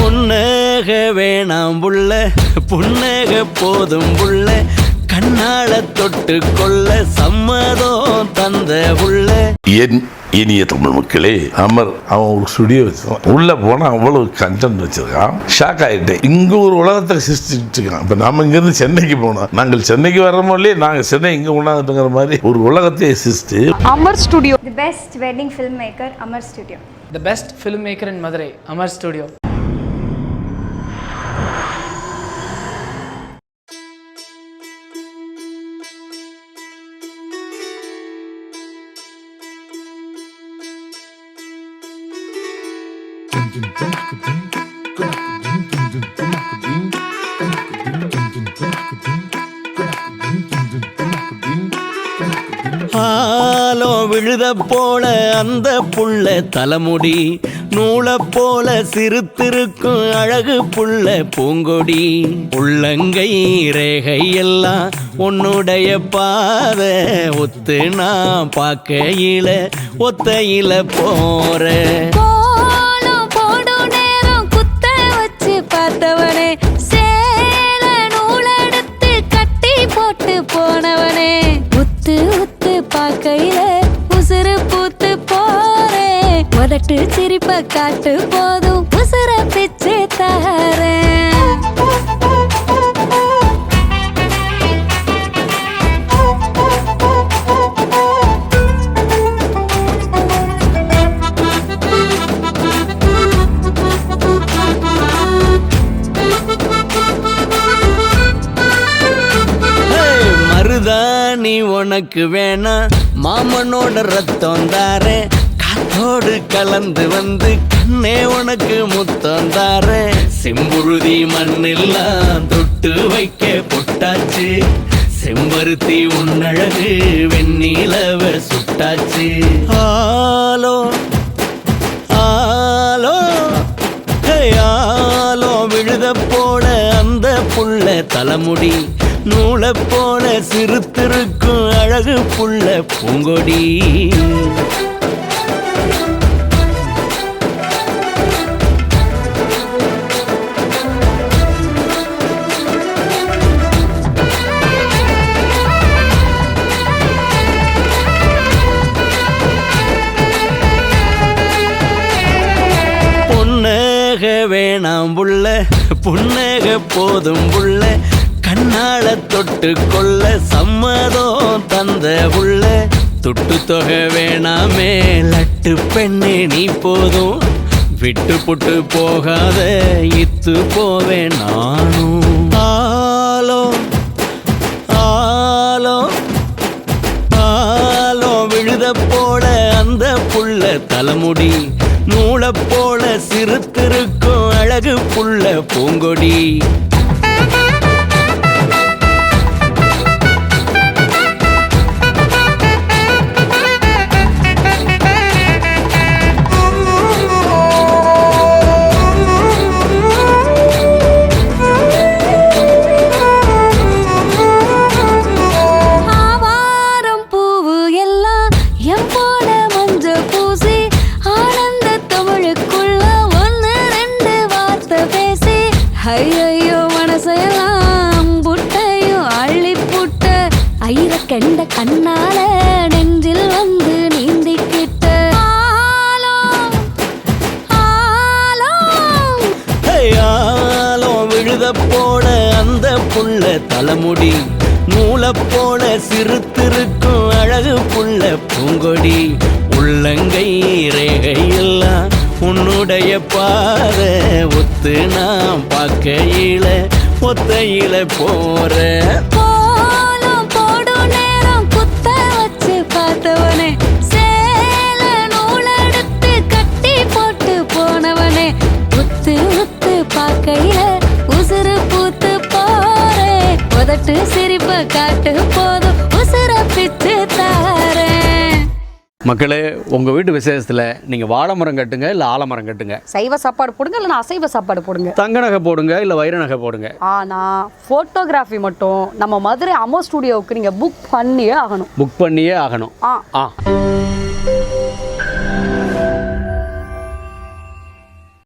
பொன்னக வேணாம் புள்ள, புன்னக போதும் புள்ள, கண்ணால தொட்டு கொள்ள சம்மதம் தந்த புள்ள. என் இனிய தமிழ் மக்களே, அமர் அவன் ஒரு ஸ்டுடியோ வச்சிருக்கான். உள்ள போனா அவ்வளவு கண்டென்ட் வச்சிருக்கான். ஷாக் ஆயிட்டேன். இங்க ஒரு உலகத்தை சிருஷ்டிட்டு இருக்கான். இப்ப நாம இங்க இருந்து சென்னைக்கு போனோம். நாங்கள் சென்னைக்கு வர்றோமோ இல்லையே, நாங்க சென்னை இங்க உண்டாந்துட்டுங்கிற மாதிரி ஒரு உலகத்தை சிருஷ்டி. Amar studio. The best wedding filmmaker, Amar Studio. The best filmmaker in Madurai, Amar Studio. ஆலோ விழுத போல அந்த புள்ள தலைமுடி, நூலை போல சிறுத்திருக்கும் அழகு புள்ள பூங்கொடி. உள்ளங்கை ரேகை எல்லாம் உன்னுடைய பாத ஒத்து நான் பார்க்கையில ஒத்தையில போற. பார்த்தவனே சேல நூலெடுத்து கட்டி போட்டு போனவனே, உத்து உத்து பார்க்கையில உசுறு பூத்து போறே. உதட்டு சிரிப்ப காட்டு போதும் உசுர பிச்சு தரேன். நீ உனக்கு வேணா மாமனோட ரத்தம் தார, காத்தோடு கலந்து வந்து கண்ணே உனக்கு முத்தம் தார. செம்புழுதி மண்ணெல்லாம் தொட்டு வைக்க பொட்டாச்சு, செம்பருத்தி உன்னழகு வெண்ணிலவ சுட்டாச்சு. ஆலோ ஆலோ ஆலோ விழுத போல அந்த புள்ள தலைமுடி, நூலை போல சிறுத்திருக்கும் அழகு புள்ள பூங்கொடி. பொன்னக வேணாம் புள்ள, புன்னக போதும் புள்ள, கண்ணால தொட்டு கொள்ள சம்மதம் தந்த புள்ள. தொட்டு தொகை வேணாமே லட்டு பெண்ணே நீ போதும், விட்டு புட்டு போகாத இத்து போவேன் நானும். ஆலோ ஆலோ ஆலோ விழுத போல அந்த புள்ள தலைமுடி, நூலை போல சிறுத்திருக்கும் அழகு புள்ள பூங்கொடி. ஐயோ மனசையெல்லாம் புட்டையும் அள்ளி புட்ட, ஐர கெண்ட கண்ணால நெஞ்சில் வந்து நீந்திக்கிட்ட. ஆலோ ஆலோ ஆலோ விழுத போல அந்த புள்ள தலைமுடி, நூலை போல சிறுத்திருக்கும் அழகு புள்ள பூங்கொடி. உள்ளங்கை ரேகை எல்லாம் உன்னுடைய பாத ஒத்து நான் பார்க்கையில ஒத்தையில போற. கோலம் போடும் நேரம் குத்த வச்சு பார்த்தவனே, சேல நூலெடுத்து கட்டி போட்டு போனவனே, உத்து உத்து பார்க்கையில உசுறு பூத்து போறே. உதட்டு சிரிப்ப காட்டு போதும் உசுர பிச்சு தாரேன். மக்களே, உங்கள் வீட்டு விசேஷத்தில் நீங்கள் வாழை மரம் கட்டுங்க, இல்லை ஆலமரம் கட்டுங்க. சைவ சாப்பாடு போடுங்க, இல்லைனா அசைவ சாப்பாடு போடுங்க. தங்க நகை போடுங்க, இல்லை வைர நகை போடுங்க. ஆனால் ஃபோட்டோகிராஃபி மட்டும் நம்ம மதுரை அமர் ஸ்டுடியோவுக்கு நீங்கள் புக் பண்ணியே ஆகணும். புக் பண்ணியே ஆகணும். ஆ